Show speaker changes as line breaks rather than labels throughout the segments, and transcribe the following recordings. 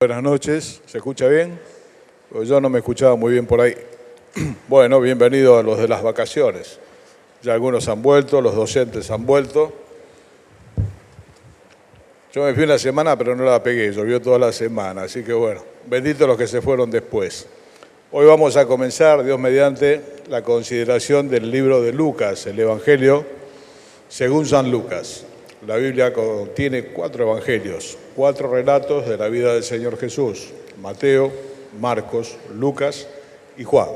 Buenas noches, ¿se escucha bien? Pues yo no me escuchaba muy bien por ahí. Bueno, bienvenidos a los de las vacaciones. Ya algunos han vuelto, los docentes han vuelto. Yo me fui una semana, pero no la pegué, llovió toda la semana, así que bueno, benditos los que se fueron después. Hoy vamos a comenzar, Dios mediante, la consideración del libro de Lucas, el Evangelio según San Lucas. La Biblia contiene 4 evangelios, 4 relatos de la vida del Señor Jesús: Mateo, Marcos, Lucas y Juan.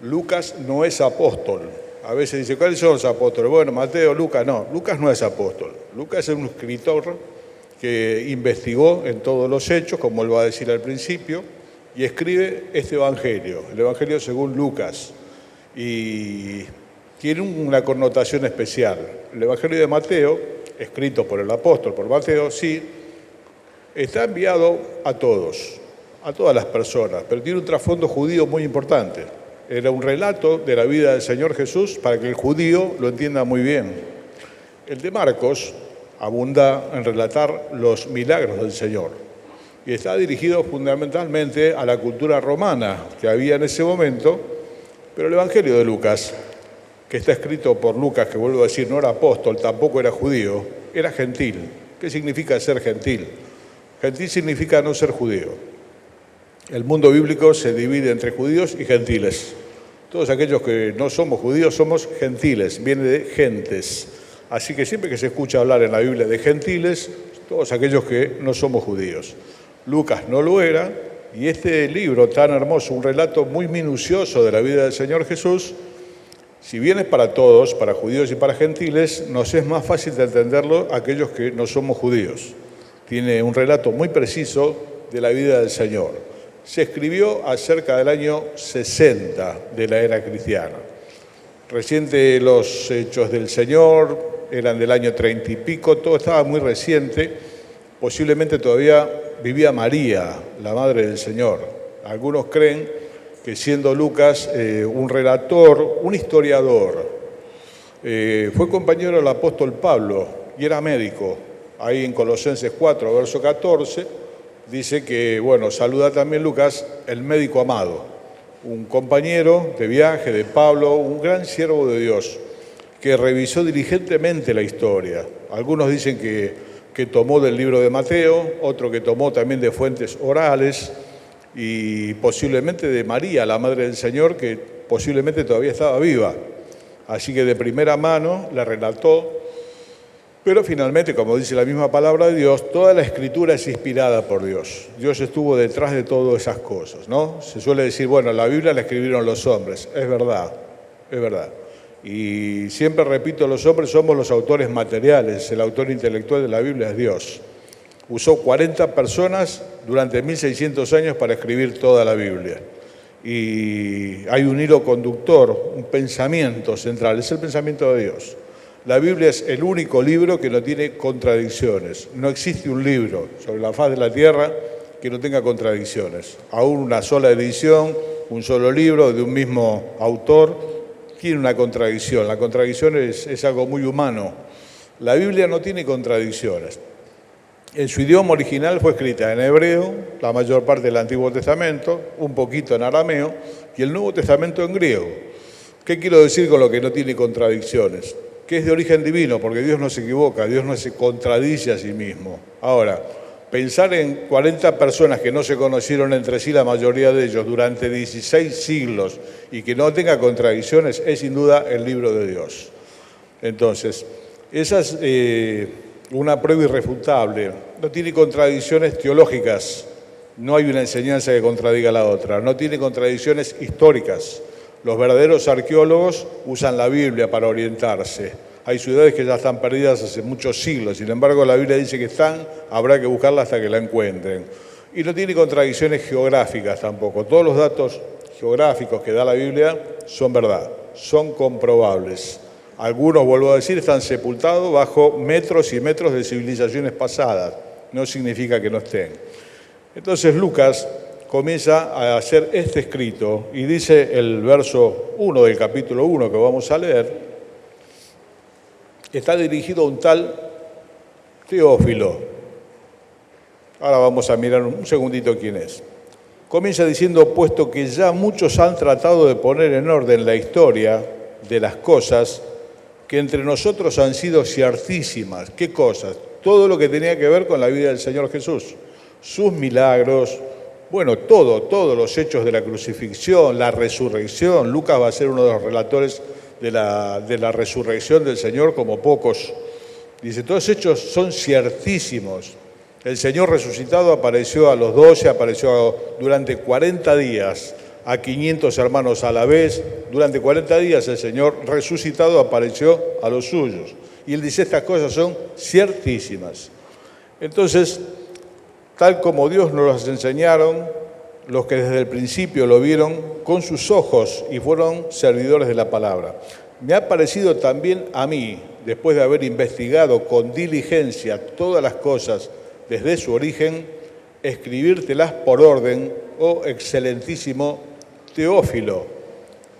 Lucas no es apóstol. A veces dice, ¿cuáles son los apóstoles? Bueno, Mateo, Lucas, no. Lucas no es apóstol. Lucas es un escritor que investigó en todos los hechos, como él va a decir al principio, y escribe este evangelio, el Evangelio según Lucas. Y tiene una connotación especial. El Evangelio de Mateo, escrito por el apóstol, por Mateo, sí, está enviado a todos, a todas las personas, pero tiene un trasfondo judío muy importante. Era un relato de la vida del Señor Jesús para que el judío lo entienda muy bien. El de Marcos abunda en relatar los milagros del Señor y está dirigido fundamentalmente a la cultura romana que había en ese momento, pero el Evangelio de Lucas, que está escrito por Lucas, que vuelvo a decir, no era apóstol, tampoco era judío, era gentil. ¿Qué significa ser gentil? Gentil significa no ser judío. El mundo bíblico se divide entre judíos y gentiles. Todos aquellos que no somos judíos somos gentiles, viene de gentes. Así que siempre que se escucha hablar en la Biblia de gentiles, todos aquellos que no somos judíos. Lucas no lo era, y este libro tan hermoso, un relato muy minucioso de la vida del Señor Jesús, si bien es para todos, para judíos y para gentiles, nos es más fácil de entenderlo a aquellos que no somos judíos. Tiene un relato muy preciso de la vida del Señor. Se escribió acerca del año 60 de la era cristiana. Reciente los hechos del Señor, eran del año 30 y pico, todo estaba muy reciente. Posiblemente todavía vivía María, la madre del Señor. Algunos creen que siendo Lucas un relator, un historiador, fue compañero del apóstol Pablo y era médico. Ahí en Colosenses 4, verso 14, dice que, bueno, saluda también Lucas, el médico amado, un compañero de viaje de Pablo, un gran siervo de Dios, que revisó diligentemente la historia. Algunos dicen que tomó del libro de Mateo, otro que tomó también de fuentes orales, y posiblemente de María, la madre del Señor, que posiblemente todavía estaba viva. Así que de primera mano la relató, pero finalmente, como dice la misma palabra de Dios, toda la Escritura es inspirada por Dios. Dios estuvo detrás de todas esas cosas, ¿no? Se suele decir, bueno, la Biblia la escribieron los hombres. Es verdad, es verdad. Y siempre repito, los hombres somos los autores materiales, el autor intelectual de la Biblia es Dios. Usó 40 personas durante 1600 años para escribir toda la Biblia. Y hay un hilo conductor, un pensamiento central, es el pensamiento de Dios. La Biblia es el único libro que no tiene contradicciones. No existe un libro sobre la faz de la tierra que no tenga contradicciones. Aún una sola edición, un solo libro de un mismo autor, tiene una contradicción. La contradicción es algo muy humano. La Biblia no tiene contradicciones. En su idioma original fue escrita en hebreo, la mayor parte del Antiguo Testamento, un poquito en arameo, y el Nuevo Testamento en griego. ¿Qué quiero decir con lo que no tiene contradicciones? Que es de origen divino, porque Dios no se equivoca, Dios no se contradice a sí mismo. Ahora, pensar en 40 personas que no se conocieron entre sí, la mayoría de ellos, durante 16 siglos, y que no tenga contradicciones, es sin duda el libro de Dios. Entonces, esa es una prueba irrefutable. No tiene contradicciones teológicas, no hay una enseñanza que contradiga a la otra, no tiene contradicciones históricas. Los verdaderos arqueólogos usan la Biblia para orientarse. Hay ciudades que ya están perdidas hace muchos siglos, sin embargo la Biblia dice que están, habrá que buscarla hasta que la encuentren. Y no tiene contradicciones geográficas tampoco. Todos los datos geográficos que da la Biblia son verdad, son comprobables. Algunos, vuelvo a decir, están sepultados bajo metros y metros de civilizaciones pasadas. No significa que no estén. Entonces Lucas comienza a hacer este escrito y dice el verso 1 del capítulo 1 que vamos a leer, está dirigido a un tal Teófilo. Ahora vamos a mirar un segundito quién es. Comienza diciendo, puesto que ya muchos han tratado de poner en orden la historia de las cosas que entre nosotros han sido ciertísimas. ¿Qué cosas? Todo lo que tenía que ver con la vida del Señor Jesús. Sus milagros, bueno, todos los hechos de la crucifixión, la resurrección. Lucas va a ser uno de los relatores de la resurrección del Señor como pocos. Dice, todos los hechos son ciertísimos. El Señor resucitado apareció a los 12, apareció durante 40 días a 500 hermanos a la vez. Durante 40 días el Señor resucitado apareció a los suyos. Y Él dice, estas cosas son ciertísimas. Entonces, tal como Dios nos las enseñaron, los que desde el principio lo vieron con sus ojos y fueron servidores de la palabra. Me ha parecido también a mí, después de haber investigado con diligencia todas las cosas desde su origen, escribírtelas por orden, oh excelentísimo Teófilo,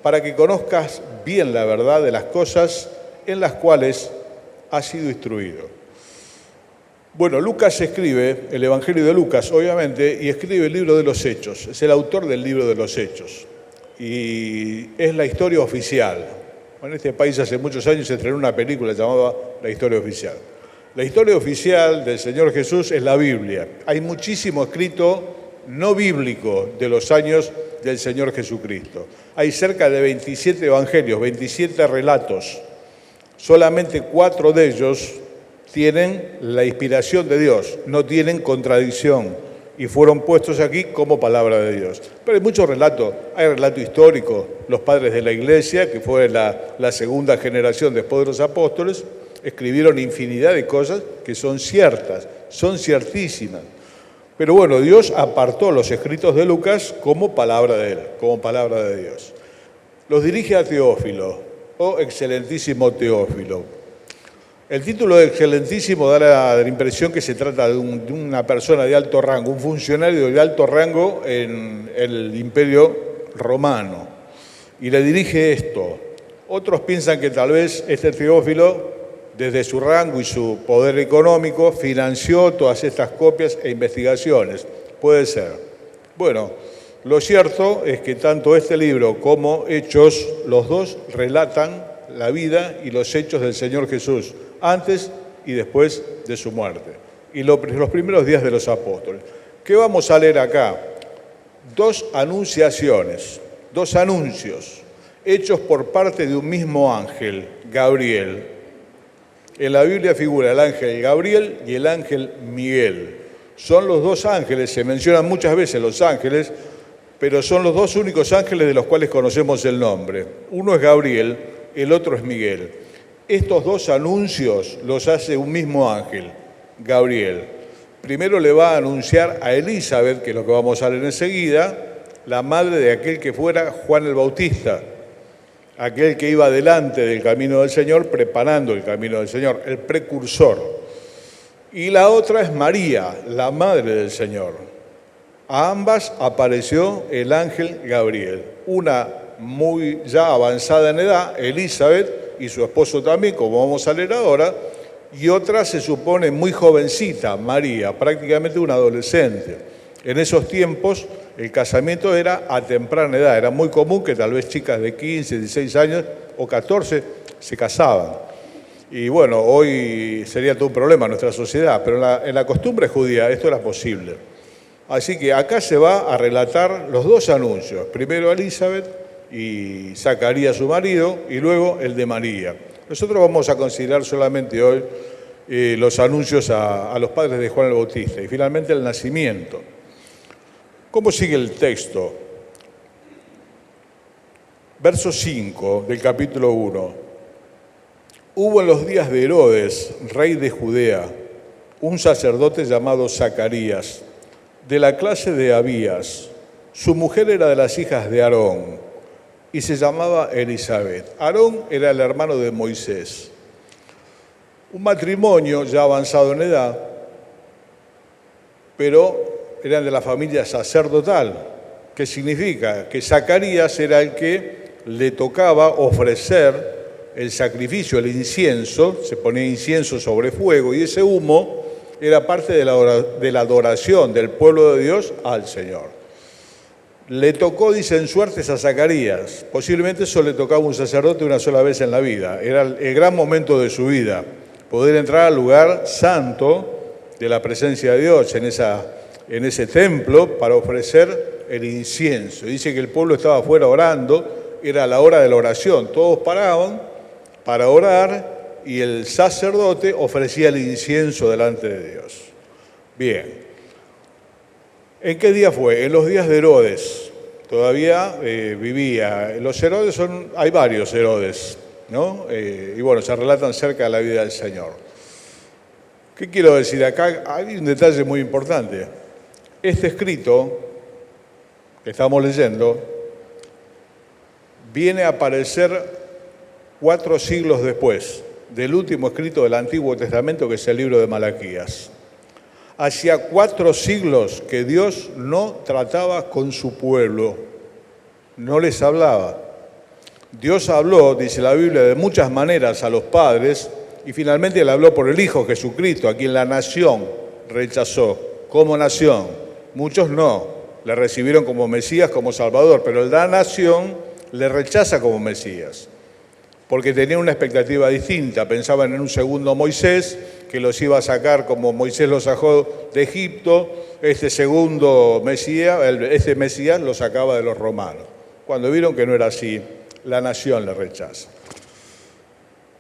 para que conozcas bien la verdad de las cosas en las cuales has sido instruido. Bueno, Lucas escribe, el Evangelio de Lucas, obviamente, y escribe el libro de los Hechos. Es el autor del libro de los Hechos. Y es la historia oficial. En este país hace muchos años se estrenó una película llamada La Historia Oficial. La historia oficial del Señor Jesús es la Biblia. Hay muchísimo escrito no bíblico de los años del Señor Jesucristo. Hay cerca de 27 evangelios, 27 relatos. Solamente 4 de ellos tienen la inspiración de Dios, no tienen contradicción y fueron puestos aquí como palabra de Dios. Pero hay muchos relatos, hay relato histórico, los padres de la Iglesia, que fue la segunda generación después de los apóstoles, escribieron infinidad de cosas que son ciertas, son ciertísimas. Pero bueno, Dios apartó los escritos de Lucas como palabra de él, como palabra de Dios. Los dirige a Teófilo, oh excelentísimo Teófilo. El título de excelentísimo da la impresión que se trata de una persona de alto rango, un funcionario de alto rango en el Imperio Romano. Y le dirige esto. Otros piensan que tal vez este Teófilo, desde su rango y su poder económico, financió todas estas copias e investigaciones. Puede ser. Bueno, lo cierto es que tanto este libro como Hechos, los dos relatan la vida y los hechos del Señor Jesús, antes y después de su muerte, y los primeros días de los apóstoles. ¿Qué vamos a leer acá? 2 anunciaciones, 2 anuncios, hechos por parte de un mismo ángel, Gabriel. En la Biblia figura el ángel Gabriel y el ángel Miguel. Son los 2 ángeles, se mencionan muchas veces los ángeles, pero son los 2 únicos ángeles de los cuales conocemos el nombre. Uno es Gabriel, el otro es Miguel. Estos 2 anuncios los hace un mismo ángel, Gabriel. Primero le va a anunciar a Elizabeth, que es lo que vamos a leer enseguida, la madre de aquel que fuera Juan el Bautista, aquel que iba delante del camino del Señor, preparando el camino del Señor, el precursor. Y la otra es María, la madre del Señor. A ambas apareció el ángel Gabriel, una muy ya avanzada en edad, Elizabeth, y su esposo también, como vamos a leer ahora, y otra se supone muy jovencita, María, prácticamente una adolescente. En esos tiempos el casamiento era a temprana edad, era muy común que tal vez chicas de 15, 16 años o 14 se casaban. Y bueno, hoy sería todo un problema en nuestra sociedad, pero en la costumbre judía esto era posible. Así que acá se va a relatar los 2 anuncios, primero Elizabeth y Zacarías su marido, y luego el de María. Nosotros vamos a considerar solamente hoy los anuncios a los padres de Juan el Bautista y finalmente el nacimiento. ¿Cómo sigue el texto? Verso 5 del capítulo 1. Hubo en los días de Herodes, rey de Judea, un sacerdote llamado Zacarías, de la clase de Abías. Su mujer era de las hijas de Aarón y se llamaba Elizabeth. Aarón era el hermano de Moisés. Un matrimonio ya avanzado en edad, pero eran de la familia sacerdotal. ¿Qué significa? Que Zacarías era el que le tocaba ofrecer el sacrificio, el incienso, se ponía incienso sobre fuego y ese humo era parte de la adoración del pueblo de Dios al Señor. Le tocó, dicen, suertes a Zacarías. Posiblemente eso le tocaba a un sacerdote una sola vez en la vida. Era el gran momento de su vida, poder entrar al lugar santo de la presencia de Dios, en ese templo, para ofrecer el incienso. Dice que el pueblo estaba afuera orando, era la hora de la oración. Todos paraban para orar y el sacerdote ofrecía el incienso delante de Dios. Bien. ¿En qué día fue? En los días de Herodes. Todavía vivía. Los Herodes hay varios Herodes, ¿no? Y bueno, se relatan cerca de la vida del Señor. ¿Qué quiero decir? Acá hay un detalle muy importante. Este escrito que estamos leyendo viene a aparecer 4 siglos después del último escrito del Antiguo Testamento, que es el libro de Malaquías. Hacía 4 siglos que Dios no trataba con su pueblo, no les hablaba. Dios habló, dice la Biblia, de muchas maneras a los padres y finalmente le habló por el Hijo Jesucristo, a quien la nación rechazó como nación. Muchos no, le recibieron como Mesías, como Salvador, pero la nación le rechaza como Mesías, porque tenían una expectativa distinta. Pensaban en un segundo Moisés, que los iba a sacar como Moisés los sacó de Egipto. Este segundo Mesías, este Mesías lo sacaba de los romanos. Cuando vieron que no era así, la nación le rechaza.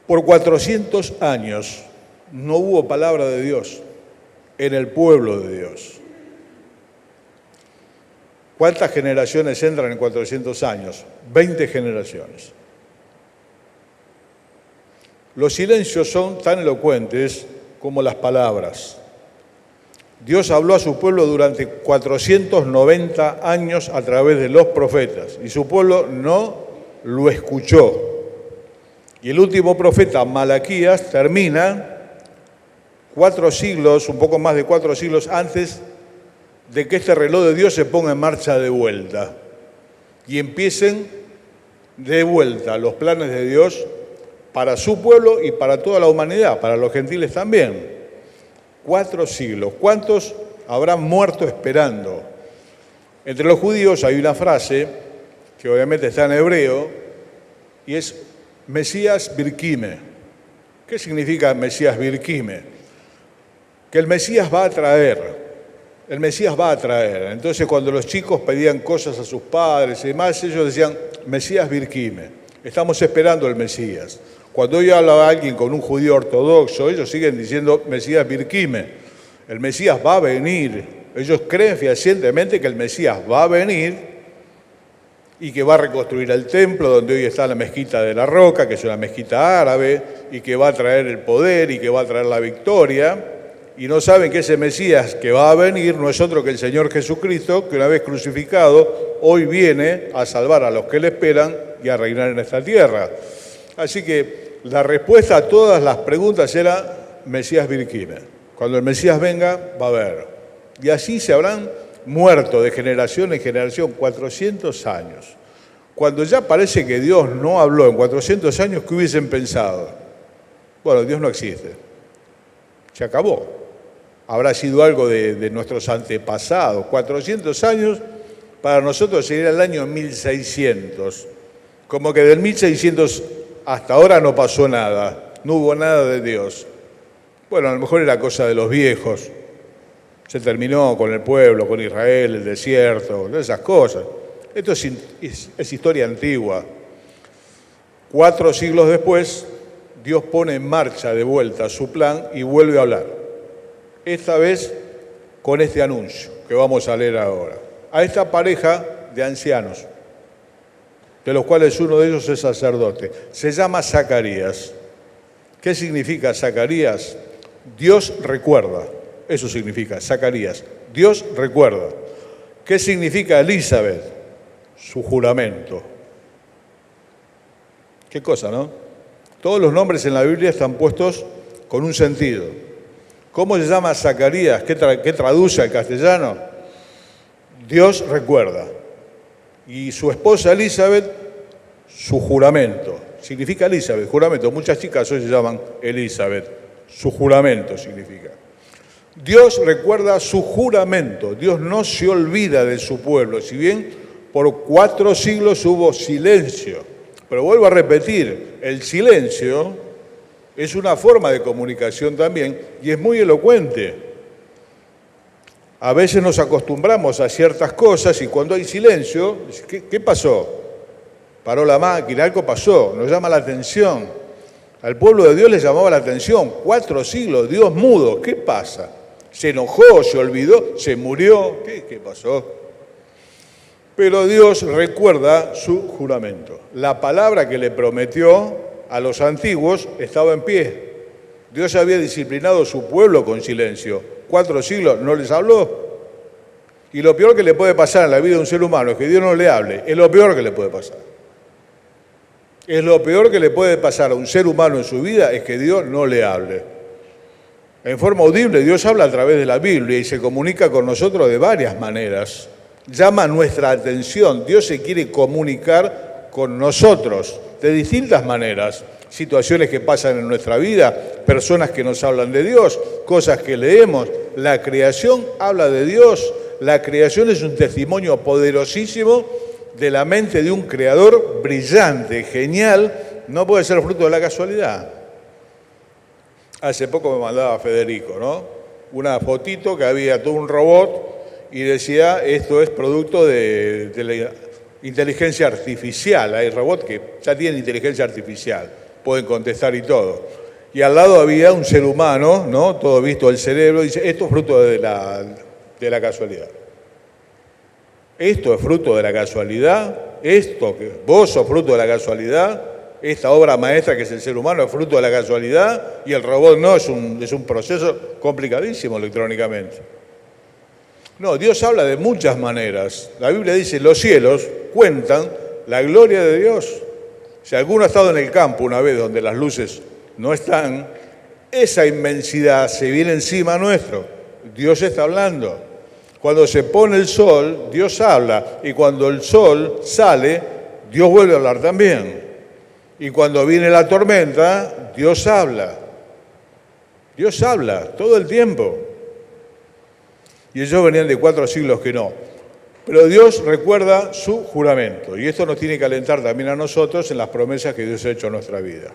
Por 400 años no hubo palabra de Dios en el pueblo de Dios. ¿Cuántas generaciones entran en 400 años? 20 generaciones. Los silencios son tan elocuentes como las palabras. Dios habló a su pueblo durante 490 años a través de los profetas y su pueblo no lo escuchó. Y el último profeta, Malaquías, termina 4 siglos, un poco más de 4 siglos antes de que este reloj de Dios se ponga en marcha de vuelta y empiecen de vuelta los planes de Dios para su pueblo y para toda la humanidad, para los gentiles también. 4 siglos. ¿Cuántos habrán muerto esperando? Entre los judíos hay una frase que obviamente está en hebreo y es Mesías Birkime. ¿Qué significa Mesías Birkime? Que el Mesías va a traer. El Mesías va a traer. Entonces, cuando los chicos pedían cosas a sus padres y demás, ellos decían Mesías Birkime. Estamos esperando el Mesías. Cuando hoy habla alguien con un judío ortodoxo, ellos siguen diciendo Mesías Birkime. El Mesías va a venir. Ellos creen fehacientemente que el Mesías va a venir y que va a reconstruir el templo donde hoy está la mezquita de la Roca, que es una mezquita árabe, y que va a traer el poder y que va a traer la victoria. Y no saben que ese Mesías que va a venir no es otro que el Señor Jesucristo, que una vez crucificado, hoy viene a salvar a los que le esperan y a reinar en esta tierra. Así que la respuesta a todas las preguntas era Mesías Birkime. Cuando el Mesías venga, va a haber. Y así se habrán muerto de generación en generación, 400 años. Cuando ya parece que Dios no habló en 400 años, ¿qué hubiesen pensado? Bueno, Dios no existe. Se acabó. Habrá sido algo de nuestros antepasados. 400 años para nosotros sería el año 1600. Como que del 1600 hasta ahora no pasó nada, no hubo nada de Dios. Bueno, a lo mejor era cosa de los viejos. Se terminó con el pueblo, con Israel, el desierto, esas cosas. Esto es historia antigua. 4 siglos después, Dios pone en marcha de vuelta su plan y vuelve a hablar. Esta vez con este anuncio que vamos a leer ahora. A esta pareja de ancianos, de los cuales uno de ellos es sacerdote. Se llama Zacarías. ¿Qué significa Zacarías? Dios recuerda. Eso significa Zacarías. Dios recuerda. ¿Qué significa Elizabeth? Su juramento. Qué cosa, ¿no? Todos los nombres en la Biblia están puestos con un sentido. ¿Cómo se llama Zacarías? ¿Qué traduce al castellano? Dios recuerda. Y su esposa Elizabeth, su juramento. Significa Elizabeth, juramento. Muchas chicas hoy se llaman Elizabeth. Su juramento significa. Dios recuerda su juramento. Dios no se olvida de su pueblo. Si bien por 4 siglos hubo silencio. Pero vuelvo a repetir, el silencio es una forma de comunicación también y es muy elocuente. A veces nos acostumbramos a ciertas cosas y cuando hay silencio, ¿qué pasó? Paró la máquina, algo pasó, nos llama la atención. Al pueblo de Dios le llamaba la atención. 4 siglos, Dios mudo, ¿qué pasa? ¿Se enojó, se olvidó, se murió? ¿Qué pasó? Pero Dios recuerda su juramento. La palabra que le prometió a los antiguos estaba en pie. Dios había disciplinado a su pueblo con silencio. 4 siglos no les habló. Y lo peor que le puede pasar en la vida de un ser humano es que Dios no le hable. Es lo peor que le puede pasar. Es lo peor que le puede pasar a un ser humano en su vida es que Dios no le hable. En forma audible, Dios habla a través de la Biblia y se comunica con nosotros de varias maneras. Llama nuestra atención. Dios se quiere comunicar con nosotros de distintas maneras. Situaciones que pasan en nuestra vida, personas que nos hablan de Dios, cosas que leemos. La creación habla de Dios. La creación es un testimonio poderosísimo de la mente de un creador brillante, genial. No puede ser fruto de la casualidad. Hace poco me mandaba Federico, ¿no? Una fotito que había todo un robot y decía, esto es producto de la inteligencia artificial. Hay robots que ya tienen inteligencia artificial, pueden contestar y todo. Y al lado había un ser humano, ¿no? Todo visto el cerebro, y dice, esto es fruto de la casualidad. Esto es fruto de la casualidad, vos sos fruto de la casualidad, esta obra maestra que es el ser humano es fruto de la casualidad y el robot no, es un proceso complicadísimo electrónicamente. No, Dios habla de muchas maneras. La Biblia dice, los cielos cuentan la gloria de Dios. Si alguno ha estado en el campo una vez donde las luces no están, esa inmensidad se viene encima nuestro. Dios está hablando. Cuando se pone el sol, Dios habla. Y cuando el sol sale, Dios vuelve a hablar también. Y cuando viene la tormenta, Dios habla. Dios habla todo el tiempo. Y ellos venían de 4 siglos que no. Pero Dios recuerda su juramento. Y esto nos tiene que alentar también a nosotros en las promesas que Dios ha hecho en nuestra vida.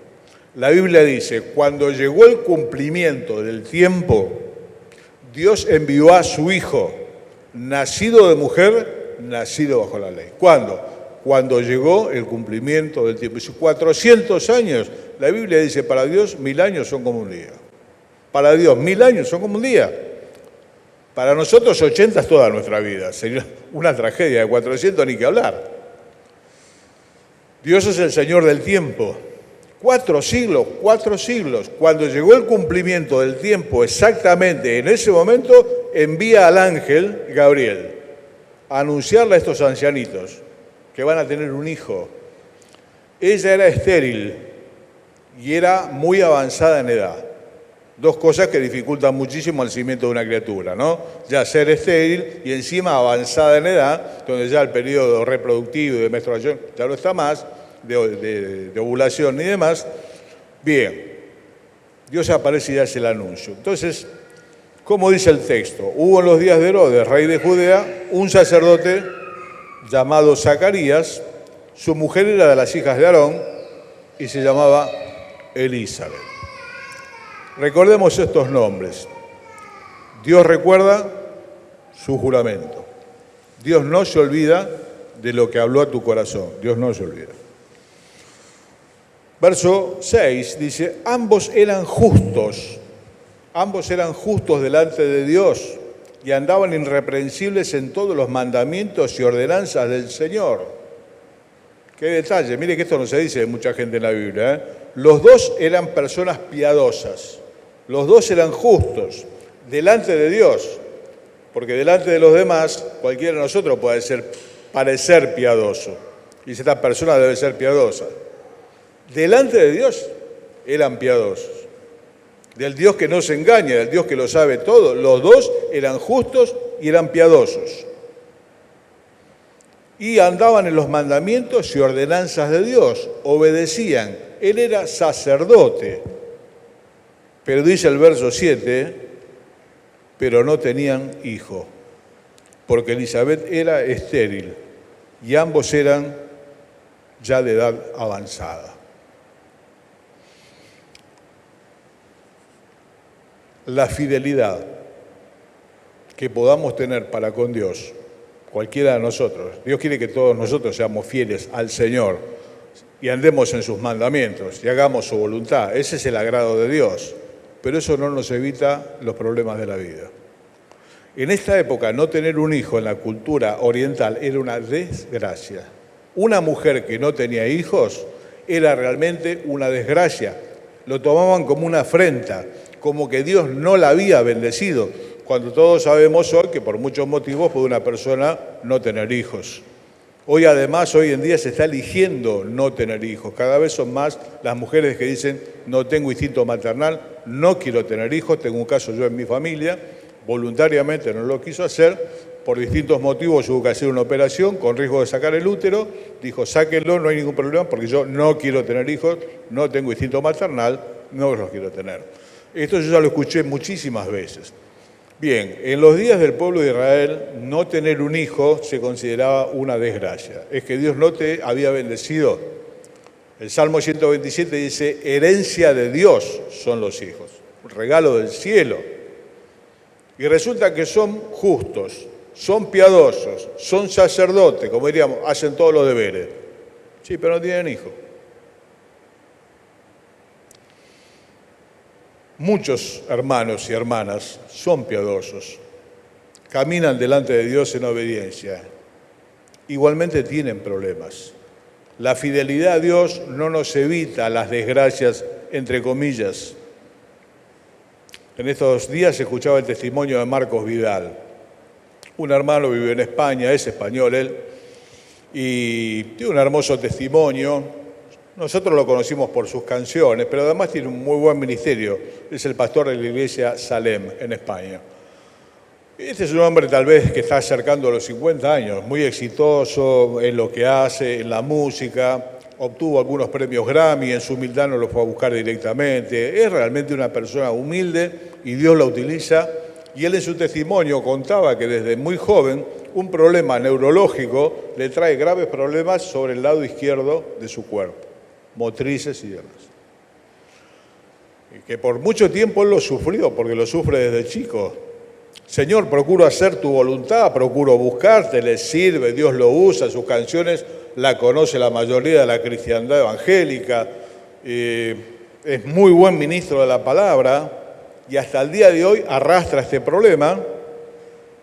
La Biblia dice, cuando llegó el cumplimiento del tiempo, Dios envió a su Hijo, nacido de mujer, nacido bajo la ley. ¿Cuándo? Cuando llegó el cumplimiento del tiempo. 400 años, la Biblia dice, para Dios 1000 años son como un día. Para Dios 1000 años son como un día. Para nosotros 80 es toda nuestra vida. Sería una tragedia, de 400 ni que hablar. Dios es el Señor del tiempo. 4 siglos. Cuando llegó el cumplimiento del tiempo, exactamente en ese momento, envía al ángel Gabriel a anunciarle a estos ancianitos que van a tener un hijo. Ella era estéril y era muy avanzada en edad. 2 cosas que dificultan muchísimo el nacimiento de una criatura, ¿no? Ya ser estéril y encima avanzada en edad, donde ya el periodo reproductivo y de menstruación ya no está más, de ovulación ni demás. Bien, Dios aparece y hace el anuncio. Entonces, ¿cómo dice el texto? Hubo en los días de Herodes, rey de Judea, un sacerdote llamado Zacarías. Su mujer era de las hijas de Aarón y se llamaba Elizabeth. Recordemos estos nombres. Dios recuerda su juramento. Dios no se olvida de lo que habló a tu corazón. Dios no se olvida. Verso 6 dice, ambos eran justos delante de Dios y andaban irreprensibles en todos los mandamientos y ordenanzas del Señor. Qué detalle, mire que esto no se dice de mucha gente en la Biblia, ¿eh? Los dos eran personas piadosas, los dos eran justos delante de Dios, porque delante de los demás cualquiera de nosotros puede parecer piadoso, y esta persona debe ser piadosa. Delante de Dios eran piadosos, del Dios que no se engaña, del Dios que lo sabe todo. Los dos eran justos y eran piadosos. Y andaban en los mandamientos y ordenanzas de Dios, obedecían. Él era sacerdote. Pero dice el verso 7, pero no tenían hijo, porque Elizabeth era estéril y ambos eran ya de edad avanzada. La fidelidad que podamos tener para con Dios, cualquiera de nosotros, Dios quiere que todos nosotros seamos fieles al Señor y andemos en sus mandamientos y hagamos su voluntad. Ese es el agrado de Dios, pero eso no nos evita los problemas de la vida. En esta época, no tener un hijo en la cultura oriental era una desgracia. Una mujer que no tenía hijos era realmente una desgracia. Lo tomaban como una afrenta, como que Dios no la había bendecido, cuando todos sabemos hoy que por muchos motivos puede una persona no tener hijos. Hoy además, hoy en día se está eligiendo no tener hijos. Cada vez son más las mujeres que dicen no tengo instinto maternal, no quiero tener hijos. Tengo un caso yo en mi familia, voluntariamente no lo quiso hacer, por distintos motivos hubo que hacer una operación con riesgo de sacar el útero. Dijo, sáquenlo, no hay ningún problema porque yo no quiero tener hijos, no tengo instinto maternal, no los quiero tener. Esto yo ya lo escuché muchísimas veces. Bien, en los días del pueblo de Israel, no tener un hijo se consideraba una desgracia. Es que Dios no te había bendecido. El Salmo 127 dice, herencia de Dios son los hijos, un regalo del cielo. Y resulta que son justos, son piadosos, son sacerdotes, como diríamos, hacen todos los deberes. Sí, pero no tienen hijos. Muchos hermanos y hermanas son piadosos, caminan delante de Dios en obediencia, igualmente tienen problemas. La fidelidad a Dios no nos evita las desgracias, entre comillas. En estos días se escuchaba el testimonio de Marcos Vidal. Un hermano vive en España, es español él, y tiene un hermoso testimonio. Nosotros lo conocimos por sus canciones, pero además tiene un muy buen ministerio. Es el pastor de la iglesia Salem, en España. Este es un hombre tal vez que está acercando a los 50 años, muy exitoso en lo que hace, en la música, obtuvo algunos premios Grammy, en su humildad no lo fue a buscar directamente. Es realmente una persona humilde y Dios la utiliza. Y él en su testimonio contaba que desde muy joven un problema neurológico le trae graves problemas sobre el lado izquierdo de su cuerpo, motrices y demás. Y que por mucho tiempo él lo sufrió, porque lo sufre desde chico. Señor, procuro hacer tu voluntad, procuro buscarte, le sirve, Dios lo usa, sus canciones la conoce la mayoría de la cristiandad evangélica, es muy buen ministro de la palabra y hasta el día de hoy arrastra este problema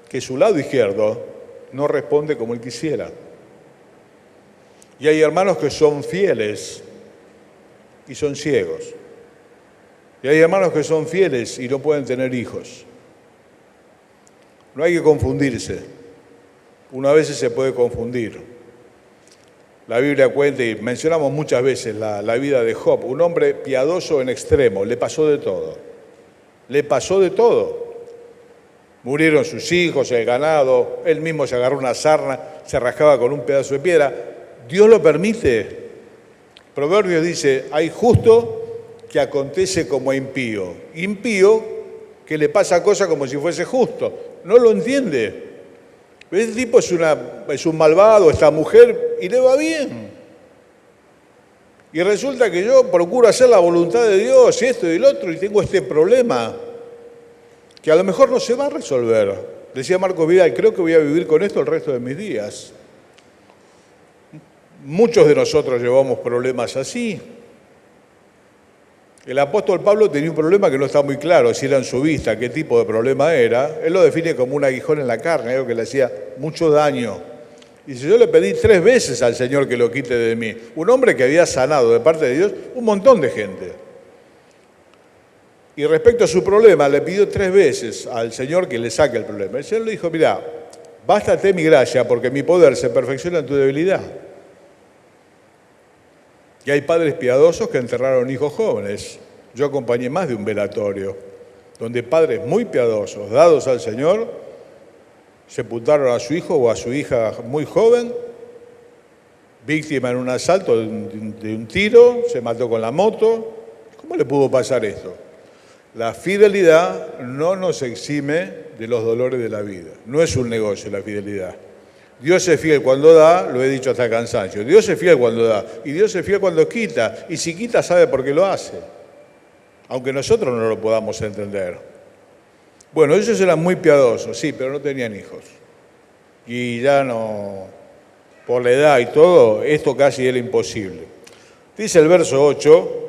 que su lado izquierdo no responde como él quisiera. Y hay hermanos que son fieles y son ciegos. Y hay hermanos que son fieles y no pueden tener hijos. No hay que confundirse. Uno a veces se puede confundir. La Biblia cuenta, y mencionamos muchas veces la vida de Job, un hombre piadoso en extremo, le pasó de todo. Le pasó de todo. Murieron sus hijos, el ganado, él mismo se agarró una sarna, se rascaba con un pedazo de piedra. Dios lo permite. Proverbios dice, hay justo que acontece como impío. Impío que le pasa cosas como si fuese justo. No lo entiende. Ese tipo es un malvado, esta mujer, y le va bien. Y resulta que yo procuro hacer la voluntad de Dios y esto y el otro, y tengo este problema que a lo mejor no se va a resolver. Decía Marcos Vidal, creo que voy a vivir con esto el resto de mis días. Muchos de nosotros llevamos problemas así. El apóstol Pablo tenía un problema que no está muy claro si era en su vista, qué tipo de problema era. Él lo define como un aguijón en la carne, algo que le hacía mucho daño. Y si yo le pedí 3 veces al Señor que lo quite de mí, un hombre que había sanado de parte de Dios un montón de gente. Y respecto a su problema, le pidió 3 veces al Señor que le saque el problema. El Señor le dijo, mirá, bástate mi gracia porque mi poder se perfecciona en tu debilidad. Y hay padres piadosos que enterraron hijos jóvenes. Yo acompañé más de un velatorio, donde padres muy piadosos, dados al Señor, sepultaron a su hijo o a su hija muy joven, víctima en un asalto de un tiro, se mató con la moto. ¿Cómo le pudo pasar esto? La fidelidad no nos exime de los dolores de la vida. No es un negocio la fidelidad. Dios es fiel cuando da, lo he dicho hasta el cansancio. Dios es fiel cuando da y Dios es fiel cuando quita. Y si quita sabe por qué lo hace, aunque nosotros no lo podamos entender. Bueno, ellos eran muy piadosos, sí, pero no tenían hijos. Y ya no, por la edad y todo, esto casi era imposible. Dice el verso 8,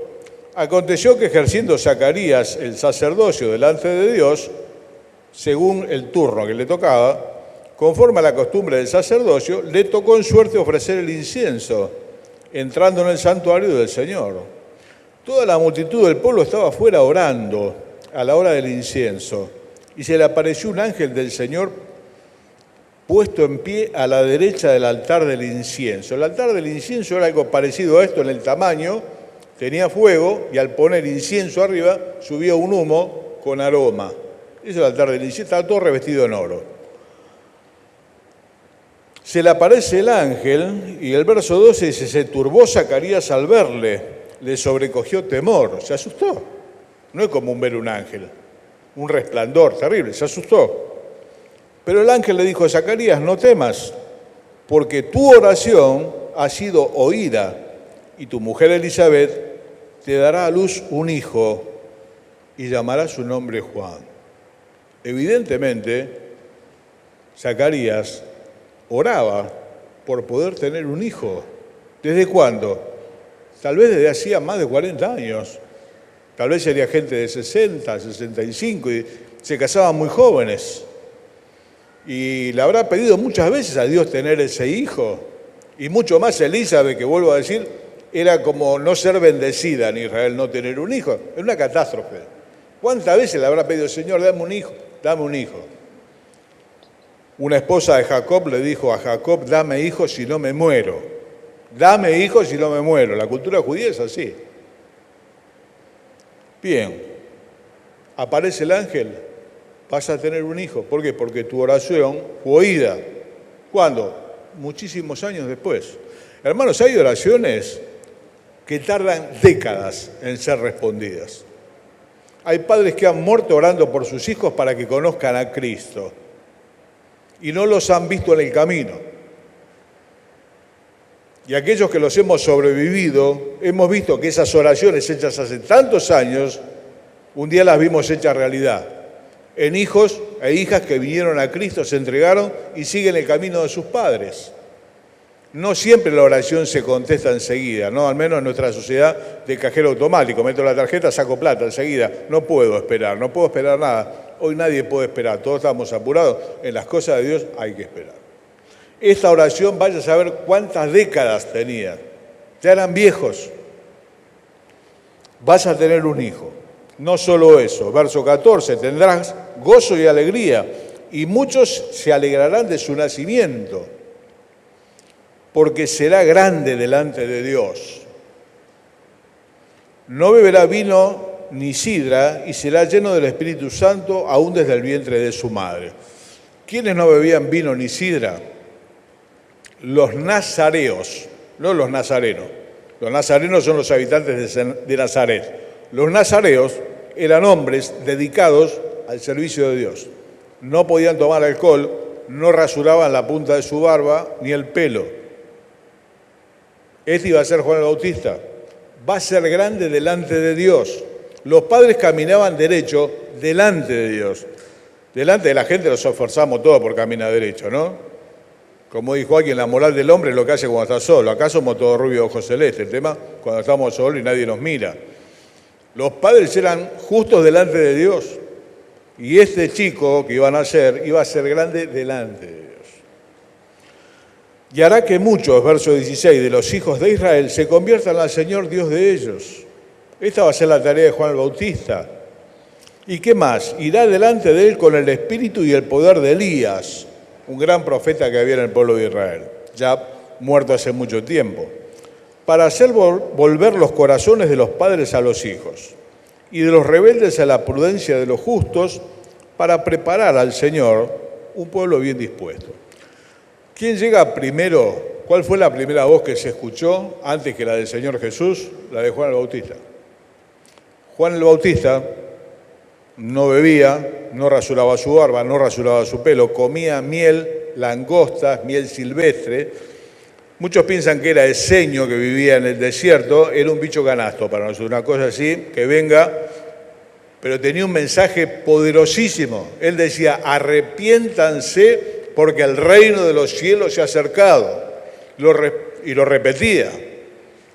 aconteció que ejerciendo Zacarías el sacerdocio delante de Dios, según el turno que le tocaba, conforme a la costumbre del sacerdocio, le tocó en suerte ofrecer el incienso, entrando en el santuario del Señor. Toda la multitud del pueblo estaba afuera orando a la hora del incienso, y se le apareció un ángel del Señor puesto en pie a la derecha del altar del incienso. El altar del incienso era algo parecido a esto en el tamaño, tenía fuego y al poner incienso arriba subía un humo con aroma. Ese es el altar del incienso, estaba todo revestido en oro. Se le aparece el ángel y el verso 12 dice, se turbó Zacarías al verle, le sobrecogió temor, se asustó. No es común ver un ángel, un resplandor terrible, se asustó. Pero el ángel le dijo a Zacarías, no temas, porque tu oración ha sido oída y tu mujer Elizabeth te dará a luz un hijo y llamará su nombre Juan. Evidentemente, Zacarías oraba por poder tener un hijo. ¿Desde cuándo? Tal vez desde hacía más de 40 años. Tal vez sería gente de 60, 65 y se casaban muy jóvenes. Y le habrá pedido muchas veces a Dios tener ese hijo. Y mucho más Elizabeth, que vuelvo a decir, era como no ser bendecida en Israel, no tener un hijo. Es una catástrofe. ¿Cuántas veces le habrá pedido, Señor, dame un hijo, dame un hijo? Una esposa de Jacob le dijo a Jacob, dame hijos si no me muero. Dame hijos si no me muero. La cultura judía es así. Bien, aparece el ángel, vas a tener un hijo. ¿Por qué? Porque tu oración fue oída. ¿Cuándo? Muchísimos años después. Hermanos, hay oraciones que tardan décadas en ser respondidas. Hay padres que han muerto orando por sus hijos para que conozcan a Cristo y no los han visto en el camino. Y aquellos que los hemos sobrevivido, hemos visto que esas oraciones hechas hace tantos años, un día las vimos hechas realidad. En hijos e hijas que vinieron a Cristo, se entregaron y siguen el camino de sus padres. No siempre la oración se contesta enseguida, ¿no? Al menos en nuestra sociedad de cajero automático. Meto la tarjeta, saco plata enseguida. No puedo esperar nada. Hoy nadie puede esperar, todos estamos apurados. En las cosas de Dios hay que esperar. Esta oración, vaya a saber cuántas décadas tenía. Ya eran viejos. Vas a tener un hijo. No solo eso, verso 14, tendrás gozo y alegría, y muchos se alegrarán de su nacimiento, porque será grande delante de Dios. No beberá vino ni sidra, y será lleno del Espíritu Santo aún desde el vientre de su madre. ¿Quiénes no bebían vino ni sidra? Los nazareos, no los nazarenos. Los nazarenos son los habitantes de Nazaret. Los nazareos eran hombres dedicados al servicio de Dios. No podían tomar alcohol, no rasuraban la punta de su barba ni el pelo. Este iba a ser Juan el Bautista. Va a ser grande delante de Dios. Los padres caminaban derecho delante de Dios. Delante de la gente nos esforzamos todos por caminar derecho, ¿no? Como dijo alguien, la moral del hombre es lo que hace cuando está solo. Acá somos todos rubios ojos celestes. El tema cuando estamos solos y nadie nos mira. Los padres eran justos delante de Dios. Y este chico que iba a nacer iba a ser grande delante de Dios. Y hará que muchos, verso 16, de los hijos de Israel se conviertan al Señor Dios de ellos. Esta va a ser la tarea de Juan el Bautista. ¿Y qué más? Irá delante de él con el espíritu y el poder de Elías, un gran profeta que había en el pueblo de Israel, ya muerto hace mucho tiempo, para hacer volver los corazones de los padres a los hijos y de los rebeldes a la prudencia de los justos, para preparar al Señor un pueblo bien dispuesto. ¿Quién llega primero? ¿Cuál fue la primera voz que se escuchó antes que la del Señor Jesús? La de Juan el Bautista. Juan el Bautista no bebía, no rasuraba su barba, no rasuraba su pelo, comía miel, langostas, miel silvestre. Muchos piensan que era el ceño que vivía en el desierto, era un bicho canasto para nosotros, una cosa así, que venga, pero tenía un mensaje poderosísimo. Él decía, arrepiéntanse porque el reino de los cielos se ha acercado. Y lo repetía.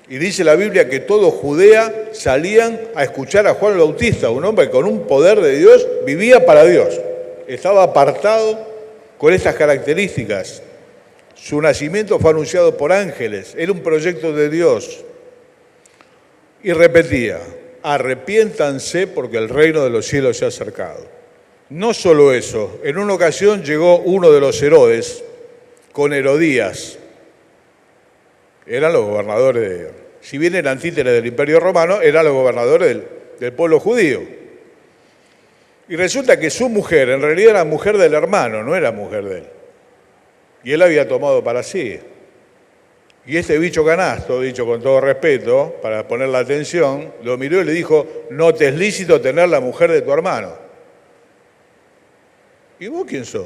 Y dice la Biblia que todo Judea salían a escuchar a Juan el Bautista, un hombre que con un poder de Dios vivía para Dios. Estaba apartado con estas características. Su nacimiento fue anunciado por ángeles, era un proyecto de Dios. Y repetía, arrepiéntanse porque el reino de los cielos se ha acercado. No solo eso, en una ocasión llegó uno de los Herodes con Herodías. Eran los gobernadores, si bien eran títeres del Imperio Romano, eran los gobernadores del pueblo judío. Y resulta que su mujer, en realidad era mujer del hermano, no era mujer de él. Y él había tomado para sí. Y este bicho canasto, dicho con todo respeto, para poner la atención, lo miró y le dijo, no te es lícito tener la mujer de tu hermano. ¿Y vos quién sos?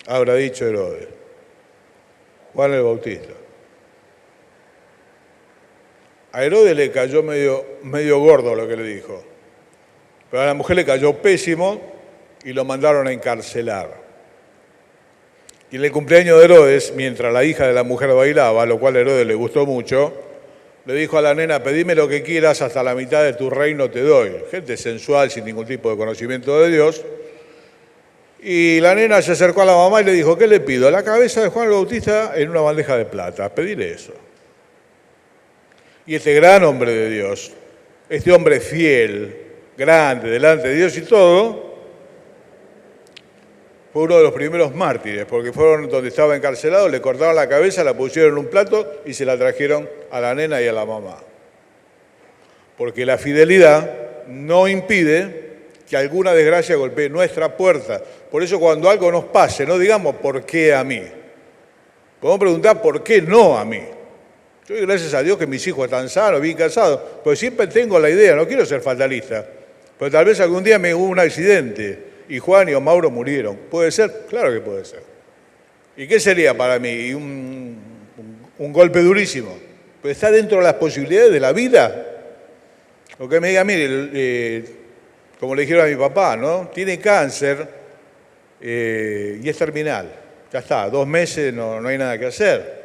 Habrá dicho Herodes. Juan el Bautista. A Herodes le cayó medio gordo lo que le dijo, pero a la mujer le cayó pésimo y lo mandaron a encarcelar. Y en el cumpleaños de Herodes, mientras la hija de la mujer bailaba, lo cual a Herodes le gustó mucho, le dijo a la nena, pedime lo que quieras, hasta la mitad de tu reino te doy. Gente sensual, sin ningún tipo de conocimiento de Dios. Y la nena se acercó a la mamá y le dijo, ¿qué le pido? La cabeza de Juan el Bautista en una bandeja de plata, pedirle eso. Y este gran hombre de Dios, este hombre fiel, grande, delante de Dios y todo, fue uno de los primeros mártires, porque fueron donde estaba encarcelado, le cortaron la cabeza, la pusieron en un plato y se la trajeron a la nena y a la mamá. Porque la fidelidad no impide que alguna desgracia golpee nuestra puerta. Por eso cuando algo nos pase, no digamos ¿por qué a mí? Podemos preguntar ¿por qué no a mí? Yo doy gracias a Dios que mis hijos están sanos, bien casados, porque siempre tengo la idea, no quiero ser fatalista, pero tal vez algún día me hubo un accidente y Juan y Mauro murieron. ¿Puede ser? Claro que puede ser. ¿Y qué sería para mí? Un golpe durísimo. Pero está dentro de las posibilidades de la vida. O que me diga, mire, como le dijeron a mi papá, ¿no? Tiene cáncer y es terminal. Ya está, 2 meses no hay nada que hacer.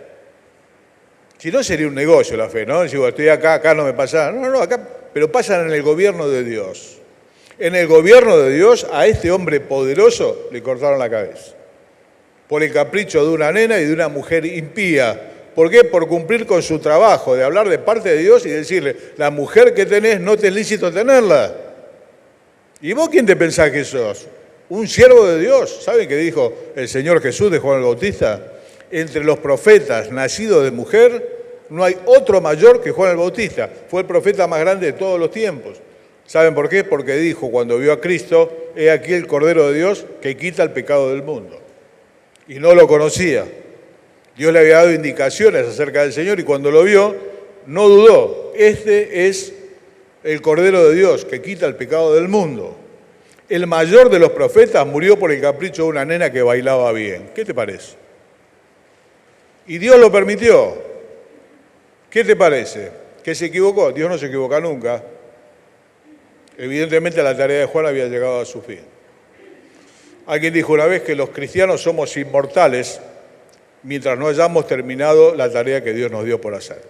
Si no, sería un negocio la fe, ¿no? Digo, estoy acá no me pasa nada. No, acá, pero pasan en el gobierno de Dios. En el gobierno de Dios, a este hombre poderoso le cortaron la cabeza. Por el capricho de una nena y de una mujer impía. ¿Por qué? Por cumplir con su trabajo, de hablar de parte de Dios y decirle, la mujer que tenés no te es lícito tenerla. ¿Y vos quién te pensás que sos? Un siervo de Dios. ¿Saben qué dijo el Señor Jesús de Juan el Bautista? Entre los profetas nacidos de mujer, no hay otro mayor que Juan el Bautista. Fue el profeta más grande de todos los tiempos. ¿Saben por qué? Porque dijo cuando vio a Cristo, he aquí el Cordero de Dios que quita el pecado del mundo. Y no lo conocía. Dios le había dado indicaciones acerca del Señor y cuando lo vio, no dudó. Este es el Cordero de Dios que quita el pecado del mundo. El mayor de los profetas murió por el capricho de una nena que bailaba bien. ¿Qué te parece? Y Dios lo permitió. ¿Qué te parece? ¿Que se equivocó? Dios no se equivoca nunca. Evidentemente la tarea de Juan había llegado a su fin. Alguien dijo una vez que los cristianos somos inmortales mientras no hayamos terminado la tarea que Dios nos dio por hacer.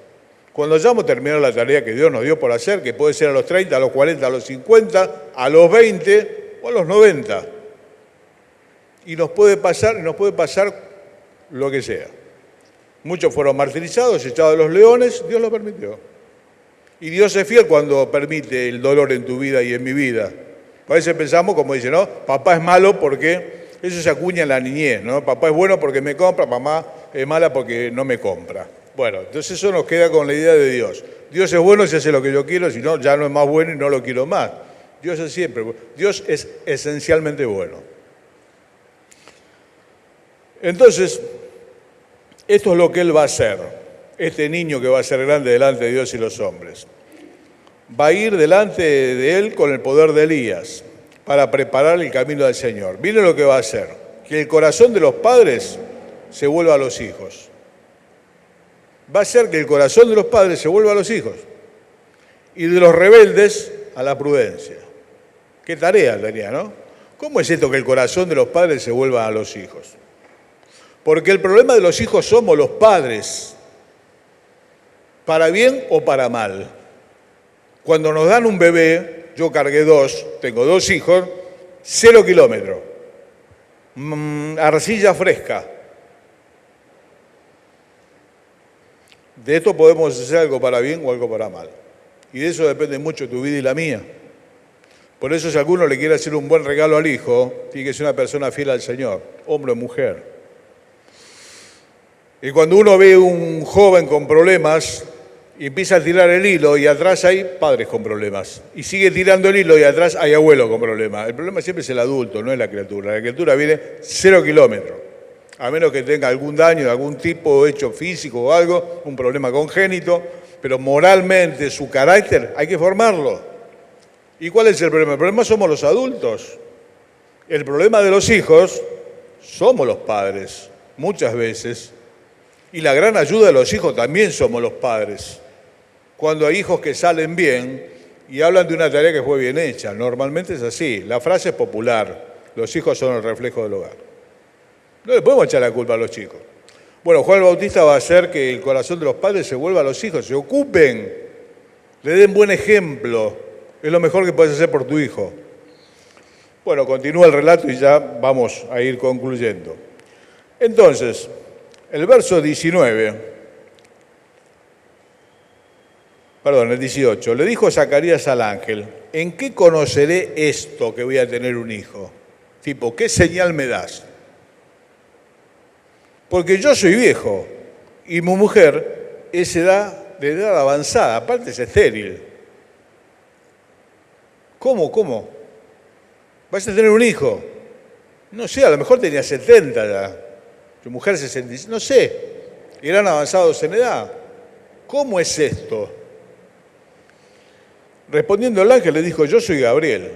Cuando hayamos terminado la tarea que Dios nos dio por hacer, que puede ser a los 30, a los 40, a los 50, a los 20 o a los 90, y nos puede pasar lo que sea. Muchos fueron martirizados, echados de los leones, Dios lo permitió. Y Dios es fiel cuando permite el dolor en tu vida y en mi vida. A veces pensamos, como dice, ¿no? Papá es malo porque eso se acuña en la niñez, ¿no? Papá es bueno porque me compra, mamá es mala porque no me compra. Bueno, entonces eso nos queda con la idea de Dios. Dios es bueno si hace lo que yo quiero, si no, ya no es más bueno y no lo quiero más. Dios es siempre bueno. Dios es esencialmente bueno. Entonces, esto es lo que Él va a hacer. Este niño que va a ser grande delante de Dios y los hombres. va a ir delante de él con el poder de Elías para preparar el camino del Señor. Miren lo que va a hacer, que el corazón de los padres se vuelva a los hijos. Va a hacer que el corazón de los padres se vuelva a los hijos y de los rebeldes a la prudencia. Qué tarea tenía, ¿no? ¿Cómo es esto que el corazón de los padres se vuelva a los hijos? Porque el problema de los hijos somos los padres, para bien o para mal. Cuando nos dan un bebé, yo cargué 2, tengo 2 hijos, 0 kilómetros, arcilla fresca. De esto podemos hacer algo para bien o algo para mal. Y de eso depende mucho tu vida y la mía. Por eso si alguno le quiere hacer un buen regalo al hijo, tiene que ser una persona fiel al Señor, hombre o mujer. Y cuando uno ve un joven con problemas y empieza a tirar el hilo y atrás hay padres con problemas, y sigue tirando el hilo y atrás hay abuelos con problemas, el problema siempre es el adulto, no es la criatura. La criatura viene 0 kilómetros, a menos que tenga algún daño de algún tipo, hecho físico o algo, un problema congénito, pero moralmente su carácter hay que formarlo. ¿Y cuál es el problema? El problema somos los adultos. El problema de los hijos somos los padres, muchas veces. Y la gran ayuda de los hijos también somos los padres. Cuando hay hijos que salen bien y hablan de una tarea que fue bien hecha, normalmente es así. La frase es popular, los hijos son el reflejo del hogar. No le podemos echar la culpa a los chicos. Bueno, Juan el Bautista va a hacer que el corazón de los padres se vuelva a los hijos, se ocupen, le den buen ejemplo. Es lo mejor que puedes hacer por tu hijo. Bueno, continúa el relato y ya vamos a ir concluyendo. Entonces, el verso 18, le dijo Zacarías al ángel, ¿en qué conoceré esto que voy a tener un hijo? Tipo, ¿qué señal me das? Porque yo soy viejo y mi mujer es de edad avanzada, aparte es estéril. ¿Cómo? ¿Vas a tener un hijo? No sé, a lo mejor tenía 70 ya. Tu mujer 65, no sé. Eran avanzados en edad. ¿Cómo es esto? Respondiendo el ángel le dijo, yo soy Gabriel,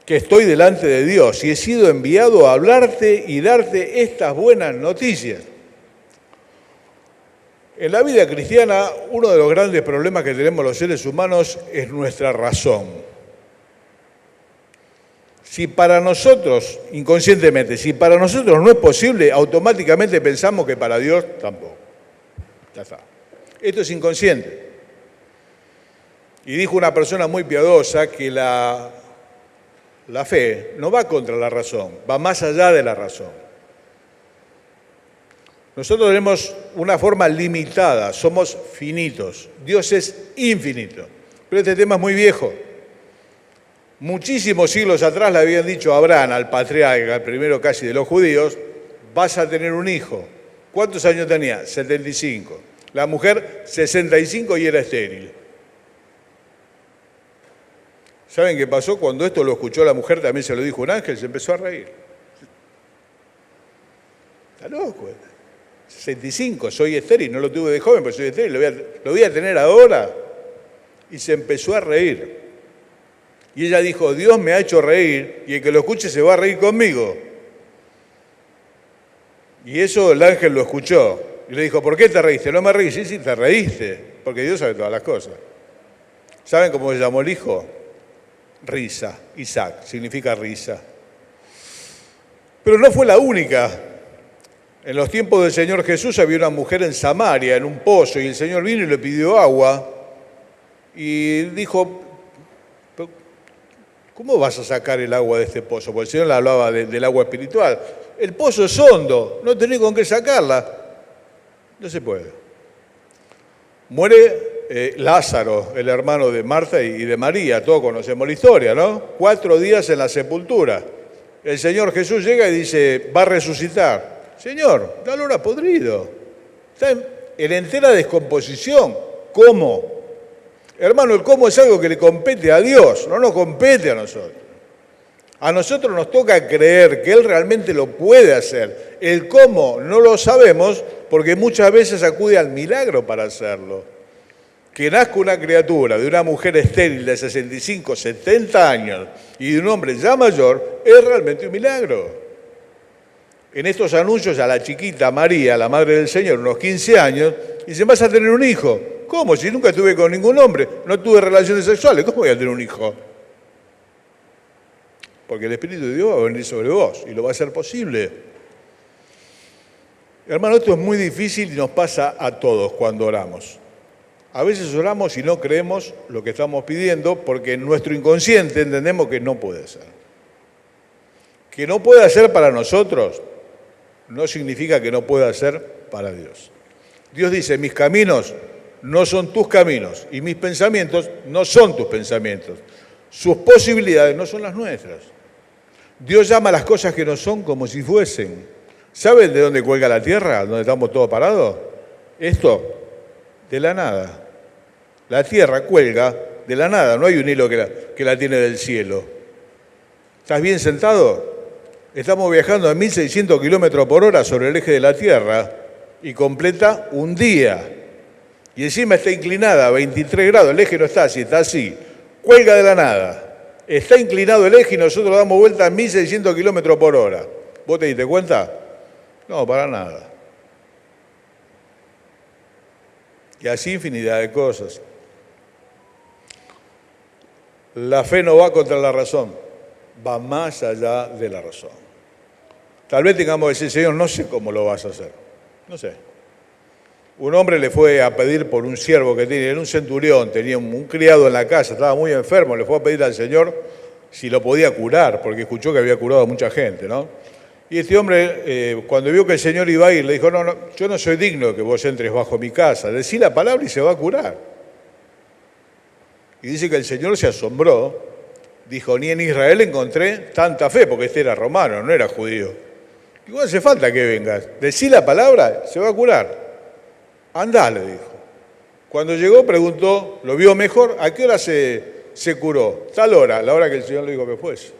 que estoy delante de Dios y he sido enviado a hablarte y darte estas buenas noticias. En la vida cristiana, uno de los grandes problemas que tenemos los seres humanos es nuestra razón. Si para nosotros, inconscientemente, si para nosotros no es posible, automáticamente pensamos que para Dios tampoco. Ya está. Esto es inconsciente. Y dijo una persona muy piadosa que la fe no va contra la razón, va más allá de la razón. Nosotros tenemos una forma limitada, somos finitos. Dios es infinito. Pero este tema es muy viejo. Muchísimos siglos atrás le habían dicho a Abraham, al patriarca, el primero casi de los judíos, vas a tener un hijo. ¿Cuántos años tenía? 75. La mujer, 65 y era estéril. ¿Saben qué pasó? Cuando esto lo escuchó la mujer, también se lo dijo un ángel, se empezó a reír. Está loco. 65, soy estéril, no lo tuve de joven, pero soy estéril, lo voy a tener ahora. Y se empezó a reír. Y ella dijo, Dios me ha hecho reír y el que lo escuche se va a reír conmigo. Y eso el ángel lo escuchó. Y le dijo, ¿por qué te reíste? No me reí. Sí, te reíste, porque Dios sabe todas las cosas. ¿Saben cómo se llamó el hijo? Risa. Isaac, significa risa. Pero no fue la única. En los tiempos del Señor Jesús había una mujer en Samaria, en un pozo, y el Señor vino y le pidió agua. Y dijo, ¿cómo vas a sacar el agua de este pozo? Porque el Señor le hablaba del agua espiritual. El pozo es hondo, no tenés con qué sacarla. No se puede. Muere Lázaro, el hermano de Marta y de María. Todos conocemos la historia, ¿no? 4 días en la sepultura. El Señor Jesús llega y dice, va a resucitar. Señor, da olor a podrido. Está en entera descomposición. ¿Cómo? Hermano, el cómo es algo que le compete a Dios, no nos compete a nosotros. A nosotros nos toca creer que Él realmente lo puede hacer. El cómo no lo sabemos porque muchas veces acude al milagro para hacerlo. Que nazca una criatura de una mujer estéril de 65, 70 años y de un hombre ya mayor es realmente un milagro. En estos anuncios a la chiquita María, la madre del Señor, unos 15 años, dice, vas a tener un hijo. ¿Cómo? Si nunca estuve con ningún hombre, no tuve relaciones sexuales, ¿cómo voy a tener un hijo? Porque el Espíritu de Dios va a venir sobre vos y lo va a hacer posible. Hermano, esto es muy difícil y nos pasa a todos cuando oramos. A veces oramos y no creemos lo que estamos pidiendo porque en nuestro inconsciente entendemos que no puede ser. Que no pueda ser para nosotros no significa que no pueda ser para Dios. Dios dice, mis caminos no son tus caminos y mis pensamientos no son tus pensamientos. Sus posibilidades no son las nuestras. Dios llama a las cosas que no son como si fuesen. ¿Saben de dónde cuelga la tierra? ¿Dónde estamos todos parados? Esto, de la nada. La tierra cuelga de la nada, no hay un hilo que la tiene del cielo. ¿Estás bien sentado? Estamos viajando a 1.600 kilómetros por hora sobre el eje de la Tierra y completa un día. Y encima está inclinada a 23 grados, el eje no está así, está así. Cuelga de la nada. Está inclinado el eje y nosotros damos vuelta a 1.600 kilómetros por hora. ¿Vos te diste cuenta? No, para nada. Y así infinidad de cosas. La fe no va contra la razón, va más allá de la razón. Tal vez tengamos que decir, Señor, no sé cómo lo vas a hacer. No sé. Un hombre le fue a pedir por un siervo que tenía, era un centurión, tenía un criado en la casa, estaba muy enfermo, le fue a pedir al Señor si lo podía curar, porque escuchó que había curado a mucha gente, ¿no? Y este hombre, cuando vio que el Señor iba a ir, le dijo, no, yo no soy digno de que vos entres bajo mi casa, decí la palabra y se va a curar. Y dice que el Señor se asombró, dijo, ni en Israel encontré tanta fe, porque este era romano, no era judío. Digo, no hace falta que vengas, decí la palabra, se va a curar. Andá, le dijo. Cuando llegó preguntó, lo vio mejor, ¿a qué hora se curó? Tal hora, la hora que el Señor le dijo que fuese.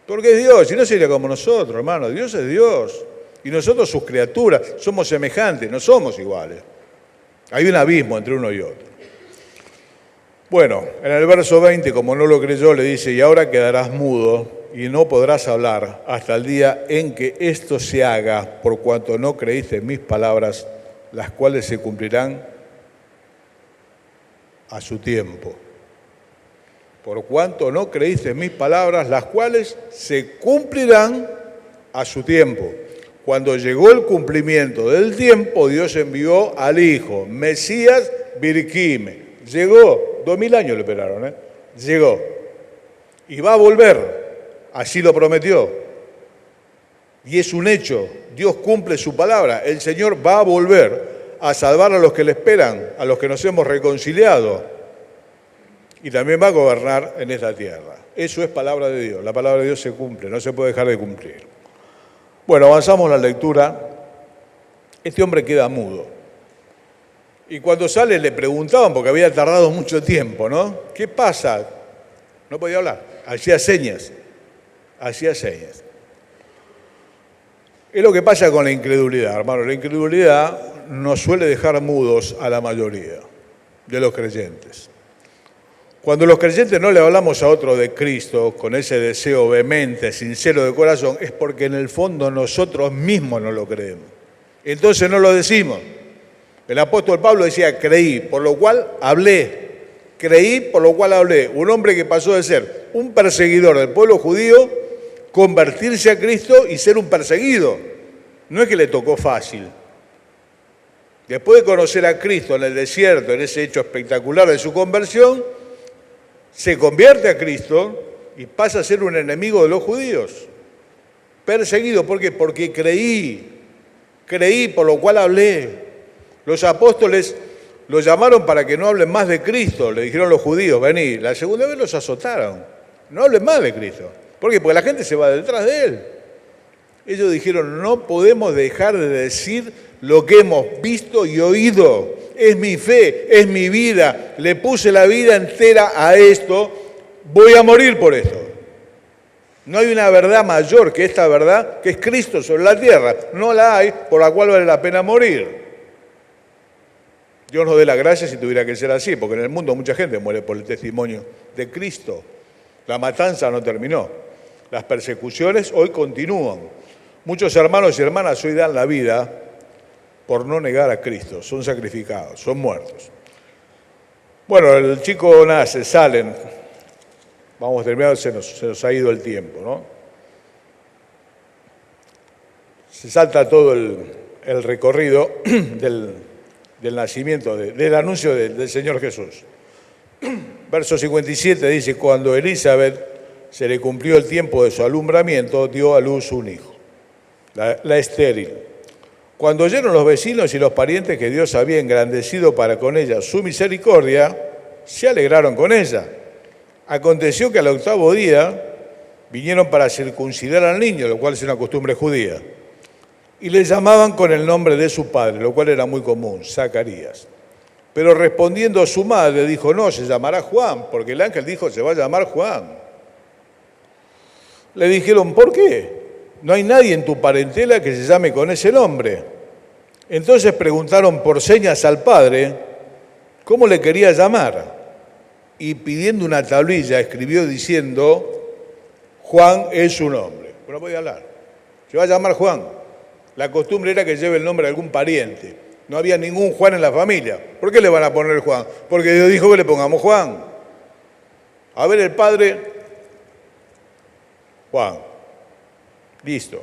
Porque es Dios, y no sería como nosotros, hermano, Dios es Dios. Y nosotros sus criaturas, somos semejantes, no somos iguales. Hay un abismo entre uno y otro. Bueno, en el verso 20, como no lo creyó, le dice, y ahora quedarás mudo y no podrás hablar hasta el día en que esto se haga, por cuanto no creíste en mis palabras, las cuales se cumplirán a su tiempo. Por cuanto no creíste en mis palabras, las cuales se cumplirán a su tiempo. Cuando llegó el cumplimiento del tiempo, Dios envió al Hijo, Mesías Birquime. Llegó, 2000 años le esperaron, llegó. Y va a volver, así lo prometió. Y es un hecho, Dios cumple su palabra. El Señor va a volver a salvar a los que le esperan, a los que nos hemos reconciliado. Y también va a gobernar en esta tierra. Eso es palabra de Dios. La palabra de Dios se cumple, no se puede dejar de cumplir. Bueno, avanzamos la lectura. Este hombre queda mudo. Y cuando sale le preguntaban, porque había tardado mucho tiempo, ¿no? ¿Qué pasa? No podía hablar. Hacía señas. Hacía señas. Es lo que pasa con la incredulidad, hermano. La incredulidad nos suele dejar mudos a la mayoría de los creyentes. Cuando los creyentes no le hablamos a otro de Cristo con ese deseo vehemente, sincero de corazón, es porque en el fondo nosotros mismos no lo creemos. Entonces no lo decimos. El apóstol Pablo decía, creí, por lo cual hablé. Creí, por lo cual hablé. Un hombre que pasó de ser un perseguidor del pueblo judío, convertirse a Cristo y ser un perseguido. No es que le tocó fácil. Después de conocer a Cristo en el desierto, en ese hecho espectacular de su conversión, se convierte a Cristo y pasa a ser un enemigo de los judíos. Perseguido, ¿por qué? Porque creí, por lo cual hablé. Los apóstoles lo llamaron para que no hablen más de Cristo, le dijeron los judíos, vení. La segunda vez los azotaron, no hablen más de Cristo. ¿Por qué? Porque la gente se va detrás de él. Ellos dijeron, no podemos dejar de decir lo que hemos visto y oído. Es mi fe, es mi vida. Le puse la vida entera a esto. Voy a morir por esto. No hay una verdad mayor que esta verdad, que es Cristo sobre la tierra. No la hay por la cual vale la pena morir. Dios nos dé la gracia si tuviera que ser así, porque en el mundo mucha gente muere por el testimonio de Cristo. La matanza no terminó. Las persecuciones hoy continúan. Muchos hermanos y hermanas hoy dan la vida por no negar a Cristo. Son sacrificados, son muertos. Bueno, el chico nace, salen. Vamos a terminar, se nos ha ido el tiempo, ¿no? Se salta todo el recorrido del nacimiento, del anuncio del Señor Jesús. Verso 57 dice, cuando Elizabeth se le cumplió el tiempo de su alumbramiento, dio a luz un hijo, la estéril. Cuando oyeron los vecinos y los parientes que Dios había engrandecido para con ella su misericordia, se alegraron con ella. Aconteció que al octavo día vinieron para circuncidar al niño, lo cual es una costumbre judía, y le llamaban con el nombre de su padre, lo cual era muy común, Zacarías. Pero respondiendo a su madre, dijo, no, se llamará Juan, porque el ángel dijo, se va a llamar Juan. Le dijeron, ¿por qué? No hay nadie en tu parentela que se llame con ese nombre. Entonces preguntaron por señas al padre cómo le quería llamar. Y pidiendo una tablilla escribió diciendo, Juan es su nombre. Pero no podía hablar. Se va a llamar Juan. La costumbre era que lleve el nombre de algún pariente. No había ningún Juan en la familia. ¿Por qué le van a poner Juan? Porque Dios dijo que le pongamos Juan. A ver el padre, Juan. Listo.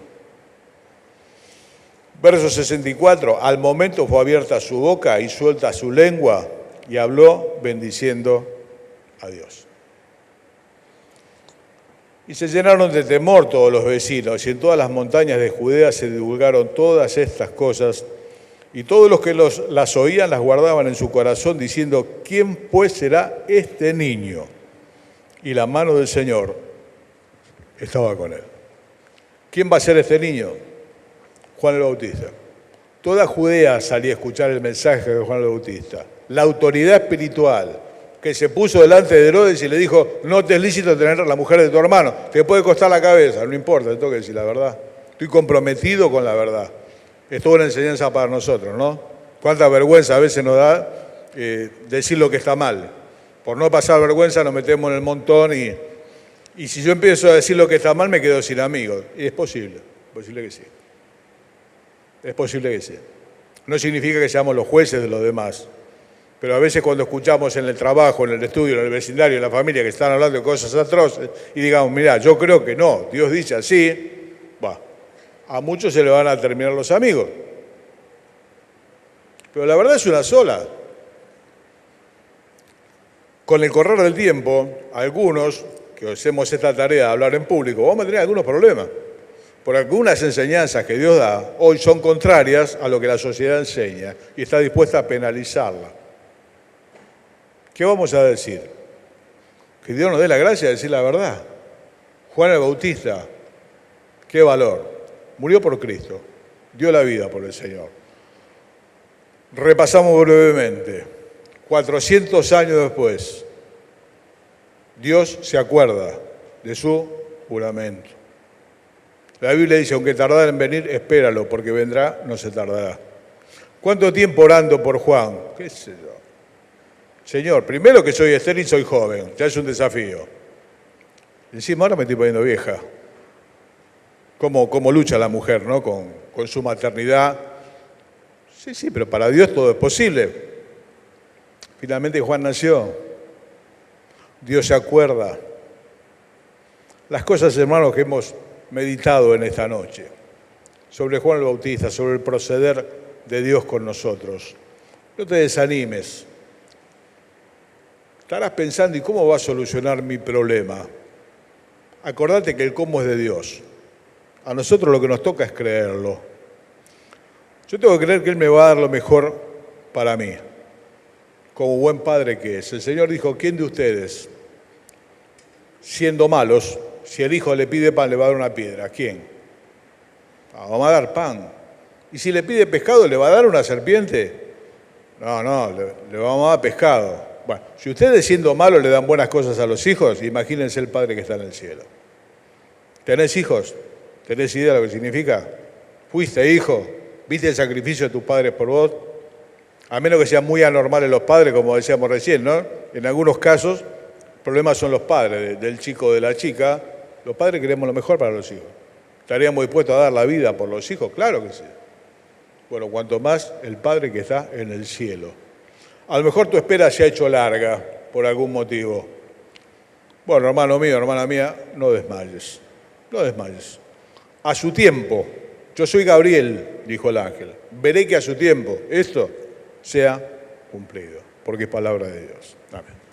Verso 64. Al momento fue abierta su boca y suelta su lengua y habló bendiciendo a Dios. Y se llenaron de temor todos los vecinos, y en todas las montañas de Judea se divulgaron todas estas cosas, y todos los que las oían las guardaban en su corazón, diciendo, ¿quién pues será este niño? Y la mano del Señor estaba con él. ¿Quién va a ser este niño? Juan el Bautista. Toda Judea salía a escuchar el mensaje de Juan el Bautista. La autoridad espiritual que se puso delante de Herodes y le dijo, no te es lícito tener a la mujer de tu hermano, te puede costar la cabeza, no importa, te tengo que decir la verdad. Estoy comprometido con la verdad. Es toda una enseñanza para nosotros, ¿no? Cuánta vergüenza a veces nos da decir lo que está mal. Por no pasar vergüenza nos metemos en el montón y si yo empiezo a decir lo que está mal me quedo sin amigos. Y es posible que sí. Es posible que sí. No significa que seamos los jueces de los demás. Pero a veces cuando escuchamos en el trabajo, en el estudio, en el vecindario, en la familia que están hablando de cosas atroces y digamos, mirá, yo creo que no, Dios dice así, a muchos se le van a terminar los amigos. Pero la verdad es una sola. Con el correr del tiempo, algunos que hacemos esta tarea de hablar en público, vamos a tener algunos problemas. Porque algunas enseñanzas que Dios da hoy son contrarias a lo que la sociedad enseña y está dispuesta a penalizarla. ¿Qué vamos a decir? Que Dios nos dé la gracia de decir la verdad. Juan el Bautista, qué valor. Murió por Cristo, dio la vida por el Señor. Repasamos brevemente. 400 años después, Dios se acuerda de su juramento. La Biblia dice, aunque tardara en venir, espéralo, porque vendrá, no se tardará. ¿Cuánto tiempo orando por Juan? ¿Qué sé yo? Señor, primero que soy estéril, soy joven, ya es un desafío. Encima ahora me estoy poniendo vieja. ¿Cómo lucha la mujer, ¿no? con su maternidad? Sí, pero para Dios todo es posible. Finalmente Juan nació. Dios se acuerda. Las cosas, hermanos, que hemos meditado en esta noche, sobre Juan el Bautista, sobre el proceder de Dios con nosotros. No te desanimes. Estarás pensando, ¿y cómo va a solucionar mi problema? Acordate que el cómo es de Dios. A nosotros lo que nos toca es creerlo. Yo tengo que creer que Él me va a dar lo mejor para mí, como buen padre que es. El Señor dijo, ¿quién de ustedes, siendo malos, si el hijo le pide pan, le va a dar una piedra? ¿Quién? Vamos a dar pan. ¿Y si le pide pescado, le va a dar una serpiente? No, le vamos a dar pescado. Bueno, si ustedes siendo malos le dan buenas cosas a los hijos, imagínense el Padre que está en el cielo. ¿Tenés hijos? ¿Tenés idea de lo que significa? ¿Fuiste hijo? ¿Viste el sacrificio de tus padres por vos? A menos que sean muy anormales los padres, como decíamos recién, ¿no? En algunos casos, el problema son los padres, del chico o de la chica. Los padres queremos lo mejor para los hijos. ¿Estaríamos dispuestos a dar la vida por los hijos? Claro que sí. Bueno, cuanto más el Padre que está en el cielo. A lo mejor tu espera se ha hecho larga por algún motivo. Bueno, hermano mío, hermana mía, no desmayes. No desmayes. A su tiempo. Yo soy Gabriel, dijo el ángel. Veré que a su tiempo esto sea cumplido, porque es palabra de Dios. Amén.